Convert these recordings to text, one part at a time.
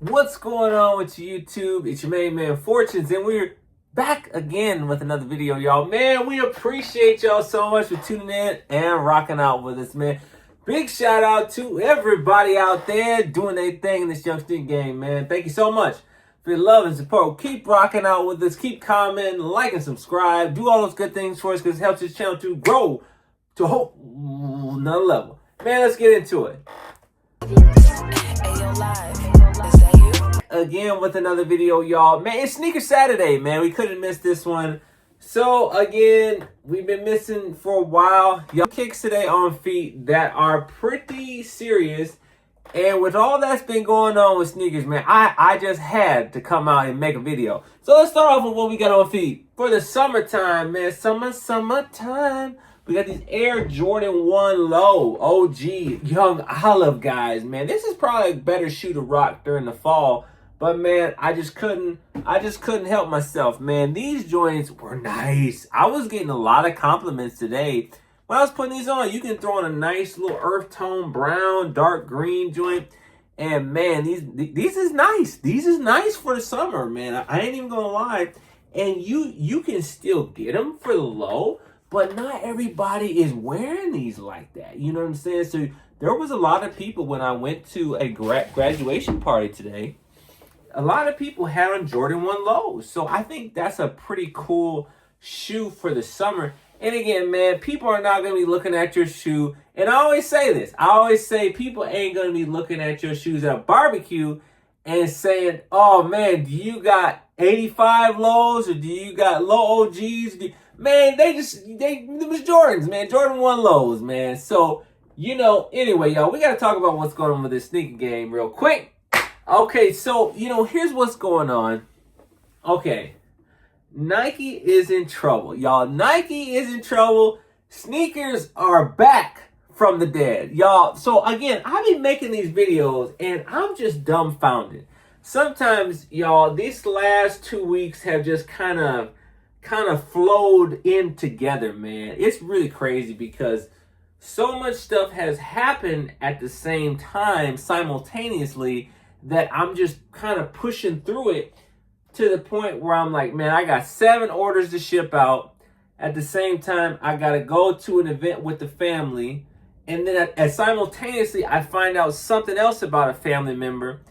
What's going on with YouTube? It's your main man Fortunes, and we're back again with another video, y'all. Man, we appreciate y'all so much for tuning in and rocking out with us, man. Big shout out to everybody out there doing their thing in this youngster game, man. Thank you so much for your love and support. Keep rocking out with us. Keep commenting, like, and subscribe. Do all those good things for us because it helps this channel to grow to a whole another level. Man, let's get into it. Again with another video, y'all. Man, it's Sneaker Saturday, man. We couldn't miss this one. So again, we've been missing for a while. Y'all kicks today on feet that are pretty serious. And with all that's been going on with sneakers, man, I just had to come out and make a video. So let's start off with what we got on feet. For the summertime, man, summertime. We got these Air Jordan 1 Low OG Young Olive guys, man. This is probably a better shoe to rock during the fall. But man, I just couldn't help myself, man. These joints were nice. I was getting a lot of compliments today. When I was putting these on, you can throw on a nice little earth tone brown, dark green joint. And man, these is nice. These is nice for the summer, man. I ain't even gonna lie. And you can still get them for the low, but not everybody is wearing these like that. You know what I'm saying? So there was a lot of people when I went to a graduation party today. A lot of people had on Jordan 1 Lows. So I think that's a pretty cool shoe for the summer. And again, man, people are not going to be looking at your shoe. And I always say this. I always say people ain't going to be looking at your shoes at a barbecue and saying, oh, man, do you got 85 lows or do you got low OGs? Man, they was Jordans, man. Jordan 1 Lows, man. So, you know, anyway, y'all, we got to talk about what's going on with this sneaker game real quick. Okay, so, you know, here's what's going on. Okay, Nike is in trouble. Y'all, Nike is in trouble. Sneakers are back from the dead. Y'all, so again, I've been making these videos and I'm just dumbfounded. Sometimes, y'all, these last 2 weeks have just kind of flowed in together, man. It's really crazy because so much stuff has happened at the same time, simultaneously, that I'm just kind of pushing through it to the point where I'm like, man, I got 7 orders to ship out. At the same time, I got to go to an event with the family. And then simultaneously, I find out something else about a family member.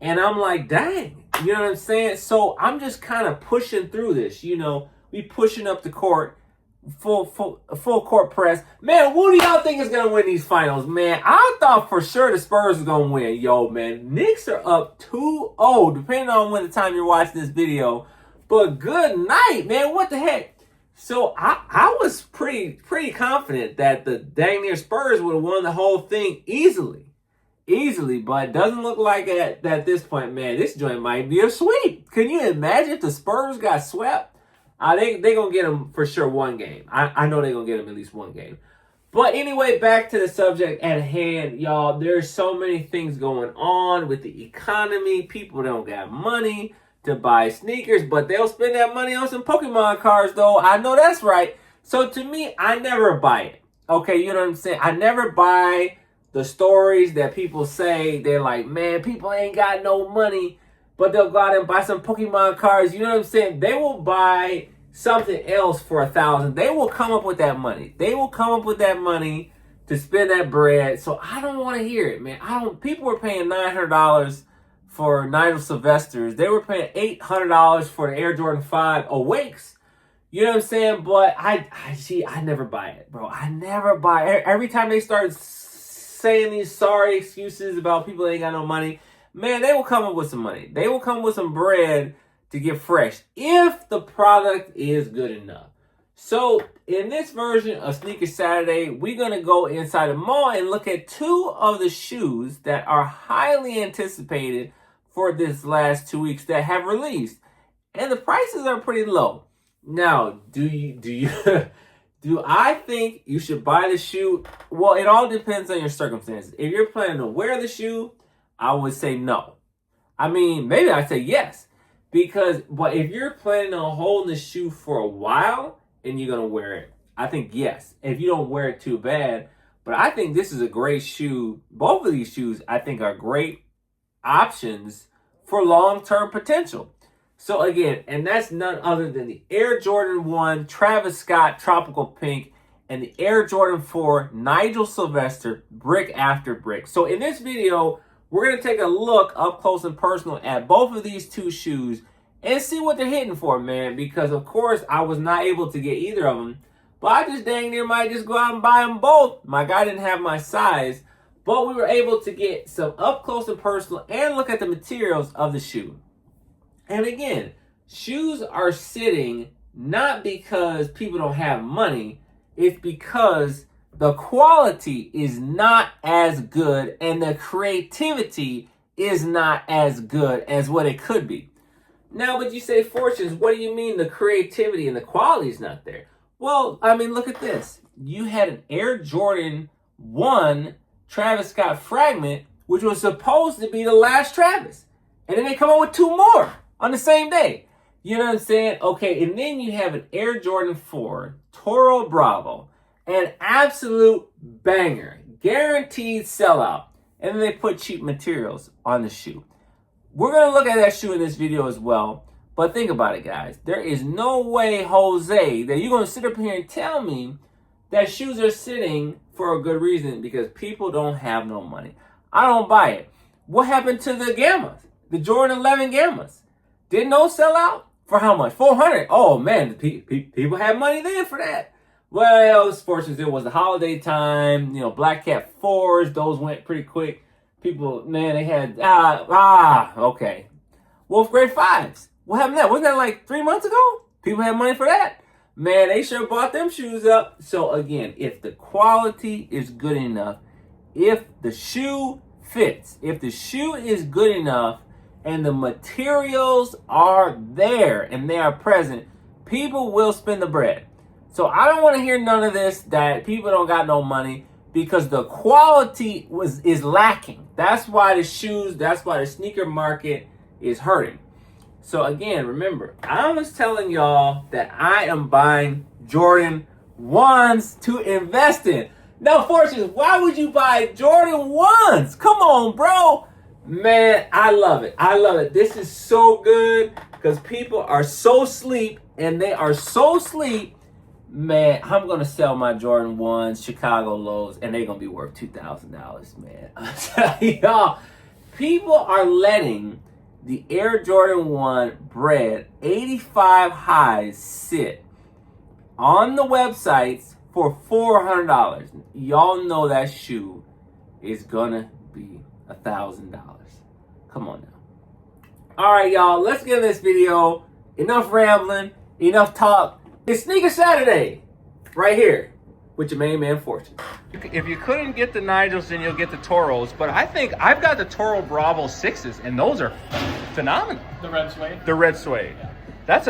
And I'm like, dang, you know what I'm saying? So I'm just kind of pushing through this. You know, we pushing up the court. Full court press. Man, who do y'all think is going to win these finals, man? I thought for sure the Spurs was going to win. Yo, man, Knicks are up 2-0, depending on when the time you're watching this video. But good night, man. What the heck? So I was pretty confident that the dang near Spurs would have won the whole thing easily. But it doesn't look like it at this point, man. This joint might be a sweep. Can you imagine if the Spurs got swept? They going to get them for sure one game. I know they're going to get them at least one game. But anyway, back to the subject at hand, y'all. There's so many things going on with the economy. People don't got money to buy sneakers, but they'll spend that money on some Pokemon cards, though. I know that's right. So to me, I never buy it. Okay, you know what I'm saying? I never buy the stories that people say. They're like, man, people ain't got no money, but they'll go out and buy some Pokemon cards. You know what I'm saying? They will buy something else for $1,000. They will come up with that money. They will come up with that money to spend that bread. So I don't want to hear it, man. People were paying $900 for Nigel Sylvester's. They were paying $800 for the Air Jordan 5 Awakes. You know what I'm saying? But I never buy it, bro. I never buy it. Every time they start saying these sorry excuses about people that ain't got no money, man, they will come up with some money. They will come with some bread to get fresh if the product is good enough. So in this version of Sneaker Saturday, we're going to go inside the mall and look at 2 of the shoes that are highly anticipated for this last 2 weeks that have released. And the prices are pretty low. Now, do I think you should buy the shoe? Well, it all depends on your circumstances. If you're planning to wear the shoe, I would say no. I mean, maybe I'd say yes. But if you're planning on holding the shoe for a while and you're going to wear it, I think yes. If you don't wear it too bad. But I think this is a great shoe. Both of these shoes, I think, are great options for long-term potential. So again, and that's none other than the Air Jordan 1 Travis Scott Tropical Pink and the Air Jordan 4 Nigel Sylvester Brick After Brick. So in this video, we're going to take a look up close and personal at both of these two shoes and see what they're hitting for, man. Because of course, I was not able to get either of them, but I just dang near might just go out and buy them both. My guy didn't have my size, but we were able to get some up close and personal and look at the materials of the shoe. And again, shoes are sitting not because people don't have money. It's because the quality is not as good and the creativity is not as good as what it could be. Now, but you say, Fortunes, what do you mean the creativity and the quality is not there? Well, I mean, look at this. You had an Air Jordan 1 Travis Scott Fragment, which was supposed to be the last Travis. And then they come out with two more on the same day. You know what I'm saying? Okay, and then you have an Air Jordan 4 Toro Bravo, an absolute banger, guaranteed sellout. And then they put cheap materials on the shoe. We're going to look at that shoe in this video as well. But think about it, guys. There is no way, Jose, that you're going to sit up here and tell me that shoes are sitting for a good reason because people don't have no money. I don't buy it. What happened to the Gammas? The Jordan 11 Gammas? Didn't those sell out? For how much? 400. Oh, man. People had money then for that. Well, fortunately, it was the holiday time. You know, Black Cat 4s. Those went pretty quick. People, man, they had, okay. Wolf Grade 5s. What happened to that? Wasn't that like 3 months ago? People had money for that. Man, they sure bought them shoes up. So again, if the quality is good enough, if the shoe fits, if the shoe is good enough, and the materials are there and they are present, people will spend the bread. So I don't want to hear none of this that people don't got no money because the quality is lacking. That's why the sneaker market is hurting. So again, remember, I was telling y'all that I am buying Jordan 1s to invest in. Now, Fortunes, why would you buy Jordan 1s? Come on, bro. Man, I love it. I love it. This is so good because people are so sleep and they are so sleep. Man, I'm going to sell my Jordan 1s, Chicago lows, and they're going to be worth $2,000, man. I'm telling y'all, people are letting the Air Jordan 1 Bread 85 highs sit on the websites for $400. Y'all know that shoe is going to be $1,000. Come on now. All right, y'all, let's get in this video. Enough rambling, enough talk. It's Sneaker Saturday right here with your main man, Fortune. If you couldn't get the Nigels, then you'll get the Toros. But I think I've got the Toro Bravo 6s, and those are phenomenal. The red suede? The red suede. Yeah. That's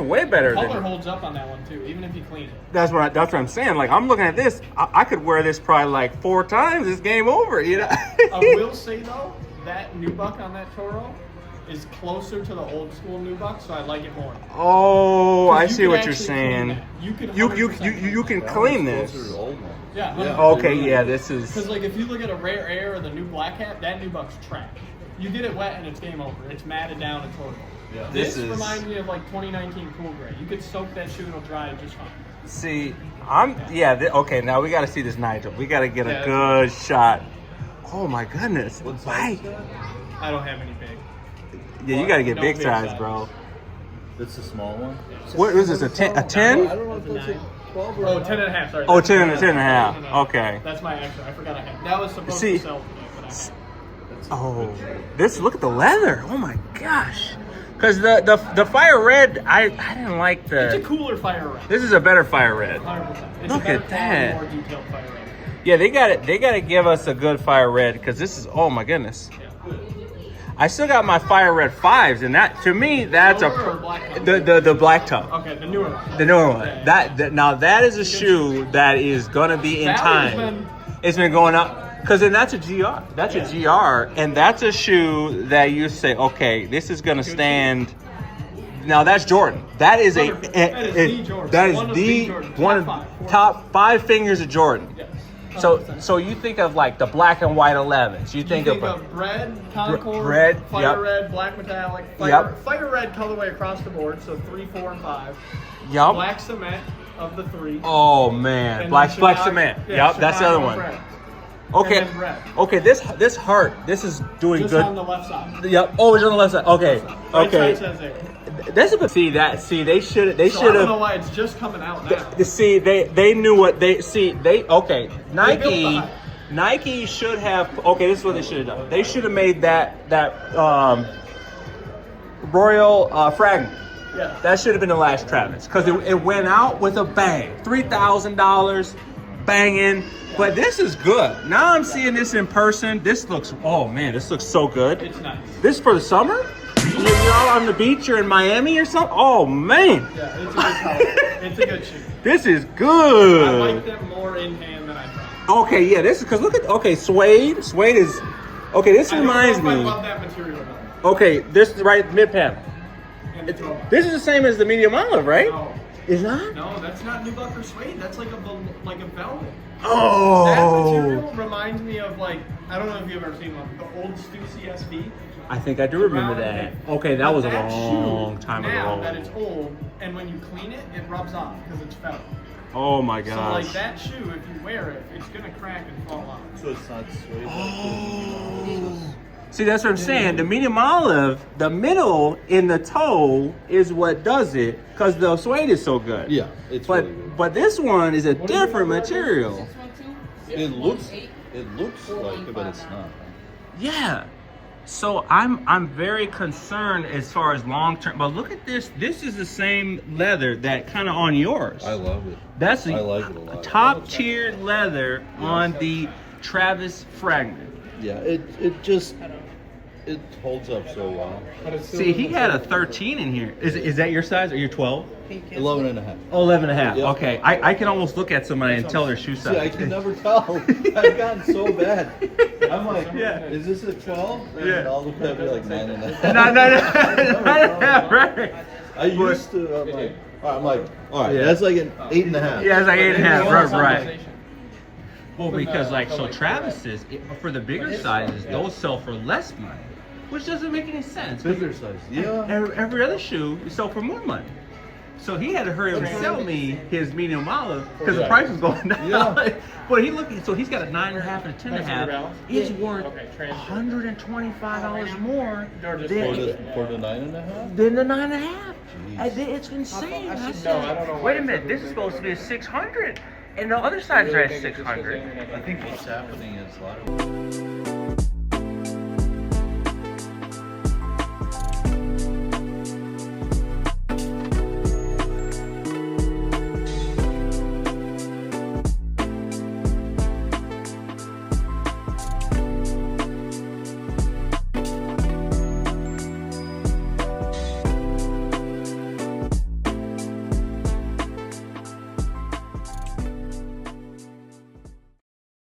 a way better. The color holds up on that one too, even if you clean it. That's what I'm saying. Like, I'm looking at this. I could wear this probably like 4 times. It's game over, you know? I will say though, that nubuck on that Toro is closer to the old school nubuck, so I like it more. Oh, I see what you're saying. You can clean this. Yeah. Okay, yeah, this is. Because like if you look at a Rare Air or the new Black Hat, that nubuck's trash. You get it wet and it's game over. It's matted down and total. Yeah. This reminds me of like 2019 Cool Gray. You could soak that shoe and it'll dry just fine. See, okay, now we got to see this Nigel. We got to get a good shot. Oh my goodness. What size? I don't have any big. Yeah, you got to get big size, bro. It's a small one. What was this, a 10? A 10? I don't know if that's a 12 or Oh, 10 and a half, sorry. Oh, 10 and a half. No. Okay. That's my extra. I forgot I had. That was supposed to sell today, but I had. Oh, look at the leather. Oh my gosh. Because the fire red, I didn't like the. It's a cooler fire red. This is a better fire red. 100%. It's Look a better at that. quality, more detailed fire red. Yeah, they got to give us a good fire red because this is, oh my goodness. Yeah. I still got my fire red 5s, and that, to me, that's the black top. Okay, the newer one. The newer one. Yeah. Now that is a shoe that is gonna be in time. It's been going up because then that's a GR. That's a GR, and that's a shoe that you say, okay, this is gonna stand. Now that's Jordan. That is the Jordan. that is the one of top 5 fingers of Jordan. Yes. So you think of like the black and white 11s. You think of red, Concord, red, fire red, black metallic, fire red colorway across the board, so 3, 4, and 5. Yep. Black cement of the 3. Oh man, And black Chicago- cement. yeah, Yep, that's the other Chicago one. red. Okay. And then red. Okay, this heart, this is doing Just good. on the left side. Yep. Oh, it's on the left side. Okay. Right Okay. side says 8. That's a bit. See that? See, they should So I don't know have. why it's just coming out now. See, they knew what they see. Okay. built the hype. Nike should have. Okay, this is what they should have done. They should have made that Royal Fragment. Yeah. That should have been the last Travis because it went out with a bang. $3,000, banging. But this is good. Now I'm seeing this in person. This looks. Oh man, this looks so good. It's nice. This is for the summer? You're out on the beach, you're in Miami or something? Oh, man. Yeah, it's a good color. It's a good shoe. This is I good. like them more in hand than I thought. Okay, yeah, this is, because look at, okay, suede. Suede is, okay, this reminds I don't know if me. I love that material though. Okay, this is right mid panel. And the throwback. This is the same as the medium olive, right? No. Is not? No, that's not New Buck or suede. That's like a velvet. That Oh. material reminds me of like, I don't know if you've ever seen one, the old Stussy SB. I think I do remember that. Okay, that was a That long shoe, time now ago. that it's old, and when you clean it, it rubs off because it's felt. Oh my So gosh. like that shoe, if you wear it, it's gonna crack and fall off. So it's not suede. Oh. See, that's what I'm saying. The medium olive, the middle in the toe is what does it because the suede is so good. Yeah, it's But really good. but this one is a different material. It looks like it, but it's not. Yeah. So I'm very concerned as far as long term. But look at this. This is the same leather that kind of on yours. I love it. That's I like it a lot. top tier leather on the Travis Fragment. Yeah, it holds up so well. See, he had a 13 in here. Is that your size? Are you 12? 11 and a half. Oh, 11 and a half. Yeah. Okay. I can almost look at somebody and tell their shoe size. See, I can never tell. I've gotten so bad. I'm like, Yeah. is this a 12? And Yeah. I'll look at it like 9 and a half. No, right. I used to, I'm like, all right, Yeah. that's like an 8 and a half. Yeah, it's like 8 and a half. It's Right, all right. conversation. Well, because like, so Travis's, for the bigger sizes, those sell for less money, which doesn't make any sense. Bigger size. Yeah. Every other shoe is sell for more money. So he had to hurry up and sell me his medium olive because the Yeah. price was going down. Yeah. But he looked, so he's got a 9.5 and a 10.5. That's It's worth Okay, transfer. $125 more Or just For the 9 and a half? than the 9.5. Jeez. It's insane. I No, said, I don't know why wait a it's minute, so this is supposed to be a 600, and the other sides are at 600. I think what's happening is a lot of